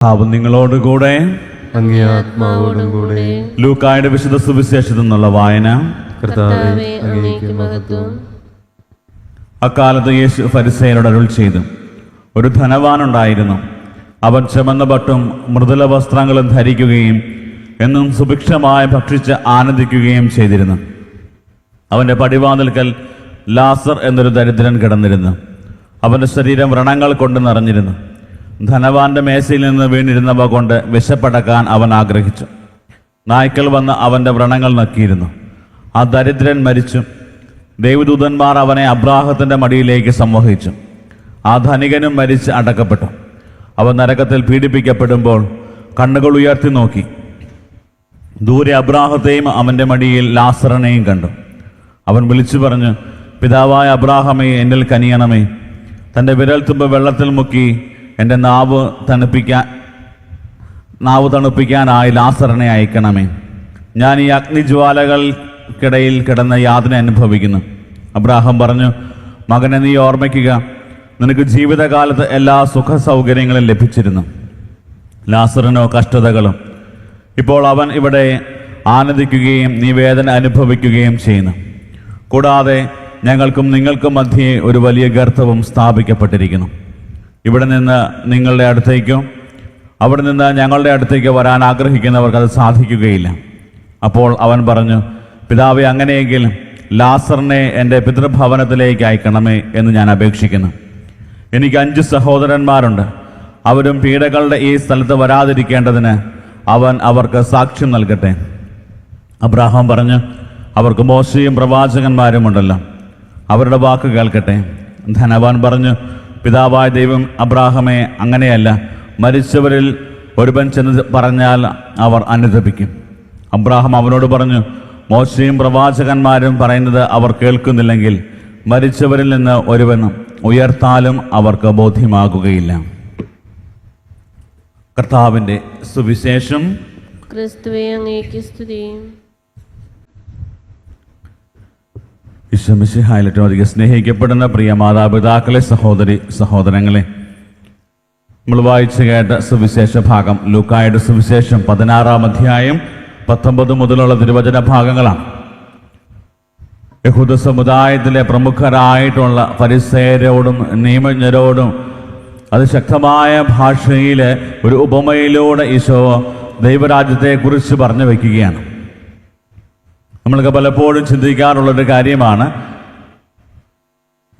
അവൻ നിങ്ങളോടുകൂടെ അങ്ങേ ആത്മാവോടും കൂടെ. ലൂക്കായുടെ വിശുദ്ധ സുവിശേഷത്തിൽ നിന്നുള്ള വായന. കർത്താവേ, അങ്ങേക്ക് മഹത്വം. അക്കാലത്ത് യേശു ഫരിസേയരോട് അരുൾ ചെയ്തു, ഒരു ധനവാനുണ്ടായിരുന്നു. അവൻ ചുമന്ന പട്ടും മൃദുല വസ്ത്രങ്ങളും ധരിക്കുകയും എന്നും സുഭിക്ഷമായി ഭക്ഷിച്ച് ആനന്ദിക്കുകയും ചെയ്തിരുന്നു. അവൻ്റെ പടിവാതിൽക്കൽ ലാസർ എന്നൊരു ദരിദ്രൻ കിടന്നിരുന്നു. അവൻ്റെ ശരീരം വ്രണങ്ങൾ കൊണ്ട് നിറഞ്ഞിരുന്നു. ധനവാന്റെ മേശയിൽ നിന്ന് വീണിരുന്നവ കൊണ്ട് വിശപ്പടക്കാൻ അവൻ ആഗ്രഹിച്ചു. നായ്ക്കൾ വന്ന് അവൻ്റെ വ്രണങ്ങൾ നക്കിയിരുന്നു. ആ ദരിദ്രൻ മരിച്ചു. ദൈവദൂതന്മാർ അവനെ അബ്രാഹത്തിൻ്റെ മടിയിലേക്ക് സംവഹിച്ചു. ആ ധനികനും മരിച്ച് അടക്കപ്പെട്ടു. അവൻ നരകത്തിൽ പീഡിപ്പിക്കപ്പെടുമ്പോൾ കണ്ണുകൾ ഉയർത്തി നോക്കി. ദൂരെ അബ്രാഹത്തെയും അവൻ്റെ മടിയിൽ ലാസറിനെയും കണ്ടു. അവൻ വിളിച്ചു പറഞ്ഞു, പിതാവായ അബ്രാഹമേ, എന്നിൽ കനിയണമേ. തൻ്റെ വിരൽത്തുമ്പ് വെള്ളത്തിൽ മുക്കി എൻ്റെ നാവ് തണുപ്പിക്കാനായി ലാസറിനെ അയക്കണമേ. ഞാൻ ഈ അഗ്നിജ്വാലകൾക്കിടയിൽ കിടന്ന യാതന അനുഭവിക്കുന്നു. അബ്രാഹാം പറഞ്ഞു, മകനെ, നീ ഓർമ്മിക്കുക, നിനക്ക് ജീവിതകാലത്ത് എല്ലാ സുഖ സൗകര്യങ്ങളും ലഭിച്ചിരുന്നു. ലാസറിനോ കഷ്ടതകളും. ഇപ്പോൾ അവൻ ഇവിടെ ആനന്ദിക്കുകയും നീ വേദന അനുഭവിക്കുകയും ചെയ്യുന്നു. കൂടാതെ ഞങ്ങൾക്കും നിങ്ങൾക്കും മധ്യേ ഒരു വലിയ ഗർത്തവും സ്ഥാപിക്കപ്പെട്ടിരിക്കുന്നു. ഇവിടെ നിന്ന് നിങ്ങളുടെ അടുത്തേക്കും അവിടെ നിന്ന് ഞങ്ങളുടെ അടുത്തേക്ക് വരാൻ ആഗ്രഹിക്കുന്നവർക്ക് അത് സാധിക്കുകയില്ല. അപ്പോൾ അവൻ പറഞ്ഞു, പിതാവേ, അങ്ങനെയെങ്കിൽ ലാസറിനെ എൻ്റെ പിതൃഭവനത്തിലേക്ക് അയക്കണമേ എന്ന് ഞാൻ അപേക്ഷിക്കുന്നു. എനിക്ക് 5 സഹോദരന്മാരുണ്ട്. അവരും പീഡകളുടെ ഈ സ്ഥലത്ത് വരാതിരിക്കേണ്ടതിന് അവൻ അവർക്ക് സാക്ഷ്യം നൽകട്ടെ. അബ്രാഹാം പറഞ്ഞു, അവർക്ക് മോശയും പ്രവാചകന്മാരും ഉണ്ടല്ലോ, അവരുടെ വാക്ക് കേൾക്കട്ടെ. ധനവാൻ പറഞ്ഞു, പിതാവായ ദൈവം അബ്രാഹാമേ, അങ്ങനെയല്ല. മരിച്ചവരിൽ ഒരുവൻ ചെന്ന് പറഞ്ഞാൽ അവർ അനുതപിക്കും. അബ്രാഹാം അവനോട് പറഞ്ഞു, മോശയും പ്രവാചകന്മാരും പറയുന്നത് അവർ കേൾക്കുന്നില്ലെങ്കിൽ മരിച്ചവരിൽ നിന്ന് ഒരുവൻ ഉയർത്താലും അവർക്ക് ബോധ്യമാകുകയില്ല. കർത്താവിൻ്റെ സുവിശേഷം. ക്രിസ്തുവേ, അങ്ങേക്ക് സ്തുതി. ഈശോമിശിഹായിൽ ഏറ്റവും അധികം സ്നേഹിക്കപ്പെടുന്ന പ്രിയ മാതാപിതാക്കളെ, സഹോദരി സഹോദരങ്ങളെ, നമ്മൾ വായിച്ചു കേട്ട സുവിശേഷ ഭാഗം ലൂക്കായുടെ സുവിശേഷം 16-ാം അധ്യായം 19 മുതലുള്ള തിരുവചന ഭാഗങ്ങളാണ്. യഹൂദ സമുദായത്തിലെ പ്രമുഖരായിട്ടുള്ള ഫരിസേയരോടും നിയമജ്ഞരോടും അതിശക്തമായ ഭാഷയിൽ ഒരു ഉപമയിലൂടെ ഈശോ ദൈവരാജ്യത്തെക്കുറിച്ച് പറഞ്ഞു വയ്ക്കുകയാണ്. നമ്മൾക്ക് പലപ്പോഴും ചിന്തിക്കാറുള്ളൊരു കാര്യമാണ്,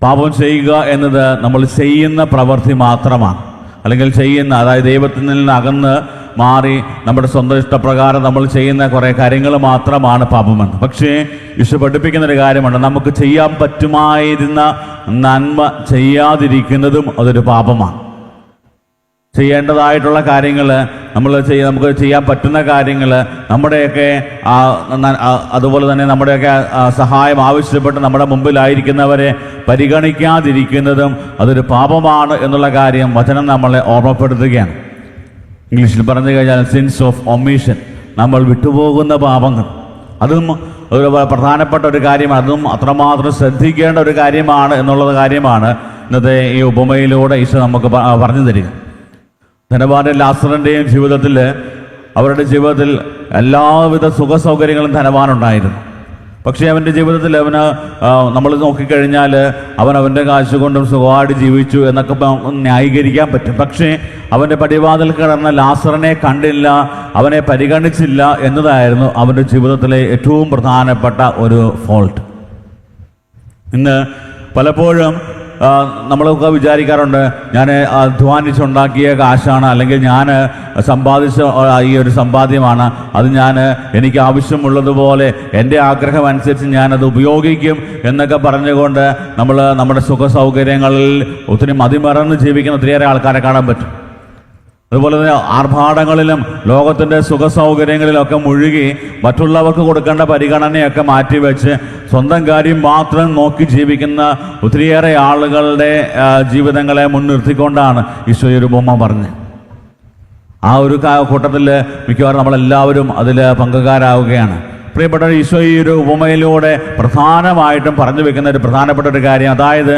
പാപം ചെയ്യുക എന്നത് നമ്മൾ ചെയ്യുന്ന പ്രവൃത്തി മാത്രമാണ്. അല്ലെങ്കിൽ അതായത് ദൈവത്തിൽ നിന്ന് അകന്ന് മാറി നമ്മുടെ സ്വന്തം ഇഷ്ടപ്രകാരം നമ്മൾ ചെയ്യുന്ന കുറേ കാര്യങ്ങൾ മാത്രമാണ് പാപമെന്ന്. പക്ഷേ ഈശോ പഠിപ്പിക്കുന്നൊരു കാര്യമുണ്ട്, നമുക്ക് ചെയ്യാൻ പറ്റുമായിരുന്ന നന്മ ചെയ്യാതിരിക്കുന്നതും അതൊരു പാപമാണ്. ചെയ്യേണ്ടതായിട്ടുള്ള കാര്യങ്ങൾ നമുക്ക് ചെയ്യാൻ പറ്റുന്ന കാര്യങ്ങൾ, നമ്മുടെയൊക്കെ അതുപോലെ തന്നെ നമ്മുടെയൊക്കെ സഹായം ആവശ്യപ്പെട്ട് നമ്മുടെ മുമ്പിലായിരിക്കുന്നവരെ പരിഗണിക്കാതിരിക്കുന്നതും അതൊരു പാപമാണ് എന്നുള്ള കാര്യം വചനം നമ്മളെ ഓർമ്മപ്പെടുത്തുകയാണ്. ഇംഗ്ലീഷിൽ പറഞ്ഞു കഴിഞ്ഞാൽ സിൻസ് ഓഫ് ഒമീഷൻ, നമ്മൾ വിട്ടുപോകുന്ന പാപങ്ങൾ. അതും ഒരു പ്രധാനപ്പെട്ട ഒരു കാര്യമാണ്. അതും അത്രമാത്രം ശ്രദ്ധിക്കേണ്ട ഒരു കാര്യമാണ് എന്നുള്ള കാര്യമാണ് ഇന്നത്തെ ഈ ഉപമയിലൂടെ ഈശോ നമുക്ക് പറഞ്ഞു തരിക. ധനവാന്റെ ലാസറിൻ്റെയും ജീവിതത്തിൽ, അവരുടെ ജീവിതത്തിൽ എല്ലാവിധ സുഖ സൗകര്യങ്ങളും ധനവാനുണ്ടായിരുന്നു. പക്ഷേ അവൻ്റെ ജീവിതത്തിൽ നമ്മൾ നോക്കിക്കഴിഞ്ഞാൽ അവൻ്റെ കാശ് കൊണ്ടും സുഖമായിട്ട് ജീവിച്ചു എന്നൊക്കെ ന്യായീകരിക്കാൻ പറ്റും. പക്ഷേ അവൻ്റെ പടിവാതിൽ കിടന്ന ലാസറിനെ കണ്ടില്ല, അവനെ പരിഗണിച്ചില്ല എന്നതായിരുന്നു അവൻ്റെ ജീവിതത്തിലെ ഏറ്റവും പ്രധാനപ്പെട്ട ഒരു ഫോൾട്ട്. ഇന്ന് പലപ്പോഴും നമ്മളൊക്കെ വിചാരിക്കാറുണ്ട്, ഞാൻ അധ്വാനിച്ചുണ്ടാക്കിയ കാശാണ്, അല്ലെങ്കിൽ ഞാൻ സമ്പാദിച്ച ഈ ഒരു സമ്പാദ്യമാണ്, അത് എനിക്ക് ആവശ്യമുള്ളതുപോലെ എൻ്റെ ആഗ്രഹം അനുസരിച്ച് ഞാനത് ഉപയോഗിക്കും എന്നൊക്കെ പറഞ്ഞുകൊണ്ട് നമ്മുടെ സുഖ സൗകര്യങ്ങളിൽ ഒത്തിരി മതിമറന്ന് ജീവിക്കുന്ന ഒത്തിരിയേറെ ആൾക്കാരെ കാണാൻ പറ്റും. അതുപോലെ തന്നെ ആർഭാടങ്ങളിലും ലോകത്തിൻ്റെ സുഖ സൗകര്യങ്ങളിലൊക്കെ മുഴുകി മറ്റുള്ളവർക്ക് കൊടുക്കേണ്ട പരിഗണനയൊക്കെ മാറ്റിവെച്ച് സ്വന്തം കാര്യം മാത്രം നോക്കി ജീവിക്കുന്ന ഒത്തിരിയേറെ ആളുകളുടെ ജീവിതങ്ങളെ മുൻനിർത്തിക്കൊണ്ടാണ് ഈശോ ഒരു ഉപമ പറഞ്ഞത്. ആ ഒരു കൂട്ടത്തിൽ മിക്കവാറും നമ്മളെല്ലാവരും അതിൽ പങ്കുകാരാവുകയാണ്. പ്രിയപ്പെട്ട ഈശോ ഈ ഒരു ഉപമയിലൂടെ പ്രധാനമായിട്ടും പറഞ്ഞു വെക്കുന്ന ഒരു പ്രധാനപ്പെട്ട ഒരു കാര്യം, അതായത്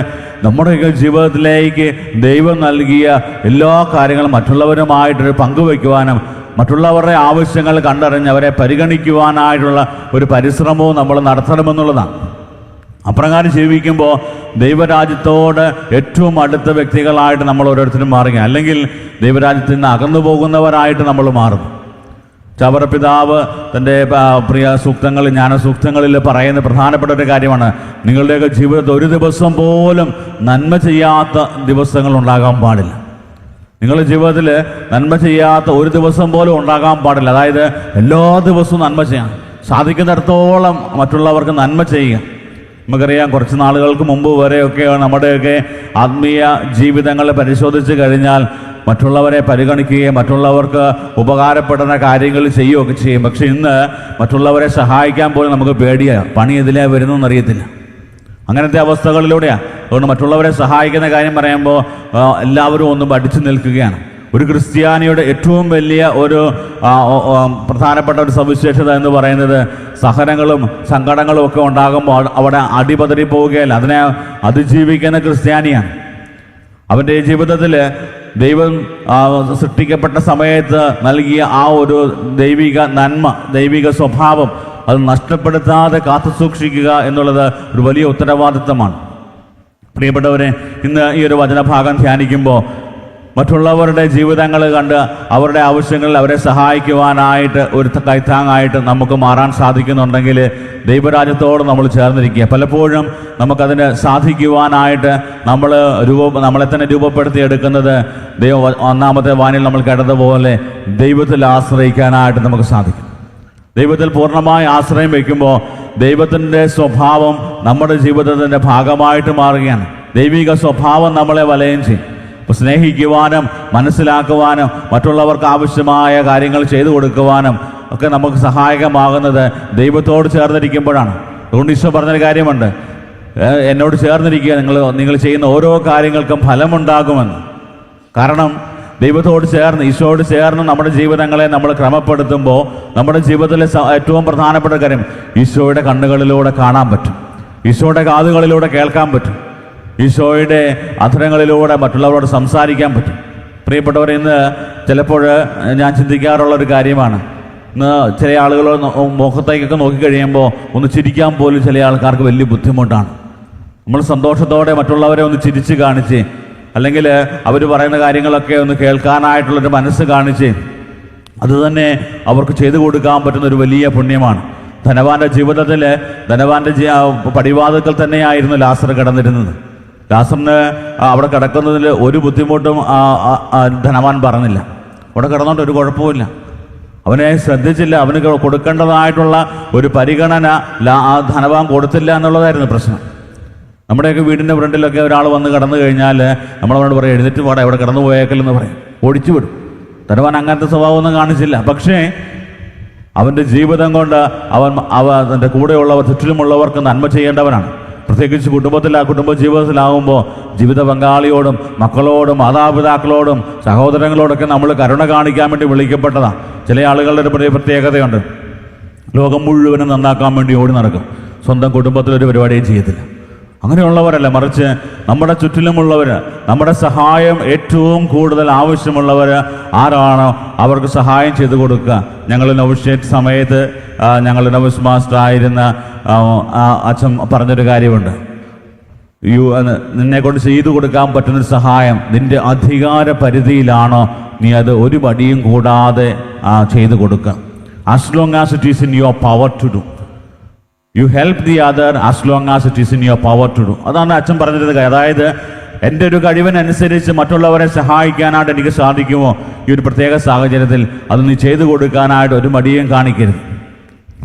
നമ്മുടെയൊക്കെ ജീവിതത്തിലേക്ക് ദൈവം നൽകിയ എല്ലാ കാര്യങ്ങളും മറ്റുള്ളവരുമായിട്ടൊരു പങ്കുവയ്ക്കുവാനും മറ്റുള്ളവരുടെ ആവശ്യങ്ങൾ കണ്ടറിഞ്ഞ് അവരെ പരിഗണിക്കുവാനായിട്ടുള്ള ഒരു പരിശ്രമവും നമ്മൾ നടത്തണമെന്നുള്ളതാണ്. അപ്രകാരം ജീവിക്കുമ്പോൾ ദൈവരാജ്യത്തോട് ഏറ്റവും അടുത്ത വ്യക്തികളായിട്ട് നമ്മൾ ഓരോരുത്തരും മാറുക, അല്ലെങ്കിൽ ദൈവരാജ്യത്തിൽ നിന്ന് അകന്നു പോകുന്നവരായിട്ട് നമ്മൾ മാറും. ചവറപിതാവ് തൻ്റെ പ്രിയ സൂക്തങ്ങളിൽ, ജ്ഞാനസൂക്തങ്ങളിൽ പറയുന്ന പ്രധാനപ്പെട്ട ഒരു കാര്യമാണ്, നിങ്ങളുടെയൊക്കെ ജീവിതത്തിൽ ഒരു ദിവസം പോലും നന്മ ചെയ്യാത്ത ദിവസങ്ങൾ ഉണ്ടാകാൻ പാടില്ല. നിങ്ങളുടെ ജീവിതത്തിൽ നന്മ ചെയ്യാത്ത ഒരു ദിവസം പോലും ഉണ്ടാകാൻ പാടില്ല. അതായത് എല്ലാ ദിവസവും നന്മ ചെയ്യാം, സാധിക്കുന്നിടത്തോളം മറ്റുള്ളവർക്ക് നന്മ ചെയ്യുക. നമുക്കറിയാം, കുറച്ച് നാളുകൾക്ക് മുമ്പ് വരെയൊക്കെ നമ്മുടെയൊക്കെ ആത്മീയ ജീവിതങ്ങൾ പരിശോധിച്ച് കഴിഞ്ഞാൽ മറ്റുള്ളവരെ പരിഗണിക്കുകയും മറ്റുള്ളവർക്ക് ഉപകാരപ്പെടുന്ന കാര്യങ്ങൾ ചെയ്യുകയൊക്കെ ചെയ്യും. പക്ഷെ ഇന്ന് മറ്റുള്ളവരെ സഹായിക്കാൻ പോലും നമുക്ക് പേടിയാണ്, പണി ഇതിലേ വരുന്നതെന്ന് അറിയത്തില്ല. അങ്ങനത്തെ അവസ്ഥകളിലൂടെയാണ്. അതുകൊണ്ട് മറ്റുള്ളവരെ സഹായിക്കുന്ന കാര്യം പറയുമ്പോൾ എല്ലാവരും ഒന്നും പഠിച്ചു നിൽക്കുകയാണ്. ഒരു ക്രിസ്ത്യാനിയുടെ ഏറ്റവും വലിയ ഒരു പ്രധാനപ്പെട്ട ഒരു സവിശേഷത എന്ന് പറയുന്നത് സഹനങ്ങളും സങ്കടങ്ങളും ഒക്കെ ഉണ്ടാകുമ്പോൾ അവിടെ അടിപതറി പോവുകയല്ല, അതിനെ അതിജീവിക്കുന്ന ക്രിസ്ത്യാനിയാണ്. അവൻ്റെ ജീവിതത്തിൽ ദൈവം സൃഷ്ടിക്കപ്പെട്ട സമയത്ത് നൽകിയ ആ ഒരു ദൈവിക നന്മ, ദൈവിക സ്വഭാവം അത് നഷ്ടപ്പെടുത്താതെ കാത്തു സൂക്ഷിക്കുക എന്നുള്ളത് ഒരു വലിയ ഉത്തരവാദിത്തമാണ്. പ്രിയപ്പെട്ടവരെ, ഇന്ന് ഈ ഒരു വചനഭാഗം ധ്യാനിക്കുമ്പോൾ മറ്റുള്ളവരുടെ ജീവിതങ്ങൾ കണ്ട് അവരുടെ ആവശ്യങ്ങളിൽ അവരെ സഹായിക്കുവാനായിട്ട് ഒരു കൈത്താങ്ങായിട്ട് നമുക്ക് മാറാൻ സാധിക്കുന്നുണ്ടെങ്കിൽ ദൈവരാജ്യത്തോട് നമ്മൾ ചേർന്നിരിക്കുക. പലപ്പോഴും നമുക്കതിന് സാധിക്കുവാനായിട്ട് നമ്മളെ തന്നെ രൂപപ്പെടുത്തിയെടുക്കുന്നത് ഒന്നാമത്തെ വാനിൽ നമ്മൾ കേട്ടതുപോലെ ദൈവത്തിൽ ആശ്രയിക്കാനായിട്ട് നമുക്ക് സാധിക്കും. ദൈവത്തിൽ പൂർണ്ണമായി ആശ്രയം വയ്ക്കുമ്പോൾ ദൈവത്തിൻ്റെ സ്വഭാവം നമ്മുടെ ജീവിതത്തിൻ്റെ ഭാഗമായിട്ട് മാറുകയാണ്. ദൈവിക സ്വഭാവം നമ്മളെ വലയം ചെയ്യും. അപ്പോൾ സ്നേഹിക്കുവാനും മനസ്സിലാക്കുവാനും മറ്റുള്ളവർക്ക് ആവശ്യമായ കാര്യങ്ങൾ ചെയ്തു കൊടുക്കുവാനും ഒക്കെ നമുക്ക് സഹായകമാകുന്നത് ദൈവത്തോട് ചേർന്നിരിക്കുമ്പോഴാണ്. അതുകൊണ്ട് ഈശോ പറഞ്ഞൊരു കാര്യമുണ്ട്, എന്നോട് ചേർന്നിരിക്കുക, നിങ്ങൾ ചെയ്യുന്ന ഓരോ കാര്യങ്ങൾക്കും ഫലമുണ്ടാകുമെന്ന്. കാരണം ദൈവത്തോട് ചേർന്ന്, ഈശോയോട് ചേർന്ന് നമ്മുടെ ജീവിതങ്ങളെ നമ്മൾ ക്രമപ്പെടുത്തുമ്പോൾ നമ്മുടെ ജീവിതത്തിലെ ഏറ്റവും പ്രധാനപ്പെട്ട കാര്യം ഈശോയുടെ കണ്ണുകളിലൂടെ കാണാൻ പറ്റും, ഈശോയുടെ കാതുകളിലൂടെ കേൾക്കാൻ പറ്റും, ഈശോയുടെ അധരങ്ങളിലൂടെ മറ്റുള്ളവരോട് സംസാരിക്കാൻ പറ്റും. പ്രിയപ്പെട്ടവരെ, ഇന്ന് ചിലപ്പോൾ ഞാൻ ചിന്തിക്കാറുള്ളൊരു കാര്യമാണ്, ഇന്ന് ചില ആളുകൾ മുഖത്തേക്കൊക്കെ നോക്കിക്കഴിയുമ്പോൾ ഒന്ന് ചിരിക്കാൻ പോലും ചില ആൾക്കാർക്ക് വലിയ ബുദ്ധിമുട്ടാണ്. നമ്മൾ സന്തോഷത്തോടെ മറ്റുള്ളവരെ ഒന്ന് ചിരിച്ച് കാണിച്ച്, അല്ലെങ്കിൽ അവർ പറയുന്ന കാര്യങ്ങളൊക്കെ ഒന്ന് കേൾക്കാനായിട്ടുള്ളൊരു മനസ്സ് കാണിച്ച് അത് തന്നെ അവർക്ക് ചെയ്തു കൊടുക്കാൻ പറ്റുന്നൊരു വലിയ പുണ്യമാണ്. ധനവാന്റെ ജീവിതത്തിൽ ധനവാന്റെ പടിവാതിൽക്കൽ തന്നെയായിരുന്നു ലാസർ കിടന്നിരുന്നത്. ലാസറിന് അവിടെ കിടക്കുന്നതിൽ ഒരു ബുദ്ധിമുട്ടും ധനവാൻ പറഞ്ഞില്ല. അവിടെ കിടന്നുകൊണ്ട് ഒരു കുഴപ്പമില്ല, അവനെ ശ്രദ്ധിച്ചില്ല, അവന് കൊടുക്കേണ്ടതായിട്ടുള്ള ഒരു പരിഗണന ധനവാൻ കൊടുത്തില്ല എന്നുള്ളതായിരുന്നു പ്രശ്നം. നമ്മുടെയൊക്കെ വീടിൻ്റെ ഫ്രണ്ടിലൊക്കെ ഒരാൾ വന്ന് കടന്നു കഴിഞ്ഞാൽ നമ്മളവനോട് പറയും, എഴുന്നേറ്റ് പാടാ, ഇവിടെ കടന്നു പോയേക്കല്ലെന്ന് പറയും, ഓടിച്ചു വിടും. ധനവാൻ അങ്ങനത്തെ സ്വഭാവമൊന്നും കാണിച്ചില്ല. പക്ഷേ അവൻ്റെ ജീവിതം കൊണ്ട് അവൻ്റെ കൂടെയുള്ളവർ, ചുറ്റിലുമുള്ളവർക്ക് നന്മ ചെയ്യേണ്ടവനാണ്. പ്രത്യേകിച്ച് കുടുംബ ജീവിതത്തിലാകുമ്പോൾ ജീവിത പങ്കാളിയോടും മക്കളോടും മാതാപിതാക്കളോടും സഹോദരങ്ങളോടൊക്കെ നമ്മൾ കരുണ കാണിക്കാൻ വേണ്ടി വിളിക്കപ്പെട്ടതാണ്. ചില ആളുകളുടെ ഒരു പ്രത്യേകതയുണ്ട്, ലോകം മുഴുവനും നന്നാക്കാൻ വേണ്ടി ഓടി നടക്കും, സ്വന്തം കുടുംബത്തിലൊരു പരിപാടിയും ചെയ്യത്തില്ല. അങ്ങനെയുള്ളവരല്ല, മറിച്ച് നമ്മുടെ ചുറ്റിലുമുള്ളവർ, നമ്മുടെ സഹായം ഏറ്റവും കൂടുതൽ ആവശ്യമുള്ളവർ ആരാണോ അവർക്ക് സഹായം ചെയ്തു കൊടുക്കുക. ഞങ്ങൾ നൗഷേറ്റ് സമയത്ത് ഞങ്ങൾ നൗസ് മാസ്റ്റർ ആയിരുന്ന അച്ഛൻ പറഞ്ഞൊരു കാര്യമുണ്ട്, നിന്നെ കൊണ്ട് ചെയ്തു കൊടുക്കാൻ പറ്റുന്നൊരു സഹായം നിന്റെ അധികാര പരിധിയിലാണോ നീ അത് ഒരു മടിയും കൂടാതെ ചെയ്തു കൊടുക്കുക. as long as it is in your power to do, you help the other as long as it is in your power to do. അതാണ് അച്ഛൻ പറഞ്ഞിരുന്നത്. അതായത് എൻ്റെ ഒരു കഴിവിനനുസരിച്ച് മറ്റുള്ളവരെ സഹായിക്കാനായിട്ട് എനിക്ക് സാധിക്കുമോ, ഈ ഒരു പ്രത്യേക സാഹചര്യത്തിൽ അത് നീ ചെയ്തു കൊടുക്കാനായിട്ട് ഒരു മടിയും കാണിക്കരുത്.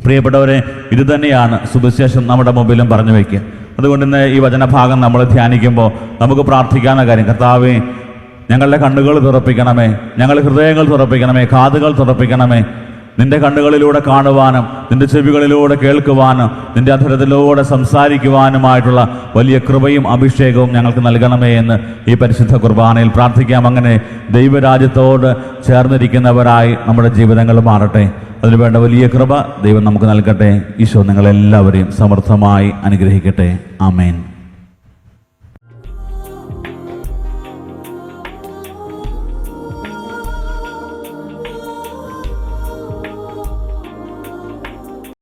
പ്രിയപ്പെട്ടവരെ, ഇത് തന്നെയാണ് സുവിശേഷം നമ്മുടെ മുമ്പിലും പറഞ്ഞു വയ്ക്കുക. അതുകൊണ്ട് ഇന്ന് ഈ വചനഭാഗം നമ്മൾ ധ്യാനിക്കുമ്പോൾ നമുക്ക് പ്രാർത്ഥിക്കാവുന്ന കാര്യം, കർത്താവേ, ഞങ്ങളുടെ കണ്ണുകൾ തുറപ്പിക്കണമേ, ഞങ്ങളുടെ ഹൃദയങ്ങൾ തുറപ്പിക്കണമേ, കാതുകൾ തുറപ്പിക്കണമേ. നിന്റെ കണ്ണുകളിലൂടെ കാണുവാനും നിന്റെ ചെവികളിലൂടെ കേൾക്കുവാനും നിന്റെ അധരത്തിലൂടെ സംസാരിക്കുവാനുമായിട്ടുള്ള വലിയ കൃപയും അഭിഷേകവും ഞങ്ങൾക്ക് നൽകണമേ എന്ന് ഈ പരിശുദ്ധ കുർബാനയിൽ പ്രാർത്ഥിക്കാം. അങ്ങനെ ദൈവരാജ്യത്തോട് ചേർന്നിരിക്കുന്നവരായി നമ്മുടെ ജീവിതങ്ങൾ മാറട്ടെ. അതിന് വേണ്ട വലിയ കൃപ ദൈവം നമുക്ക് നൽകട്ടെ. ഈശോ നിങ്ങളെല്ലാവരെയും സമർത്ഥമായി അനുഗ്രഹിക്കട്ടെ. ആമേൻ.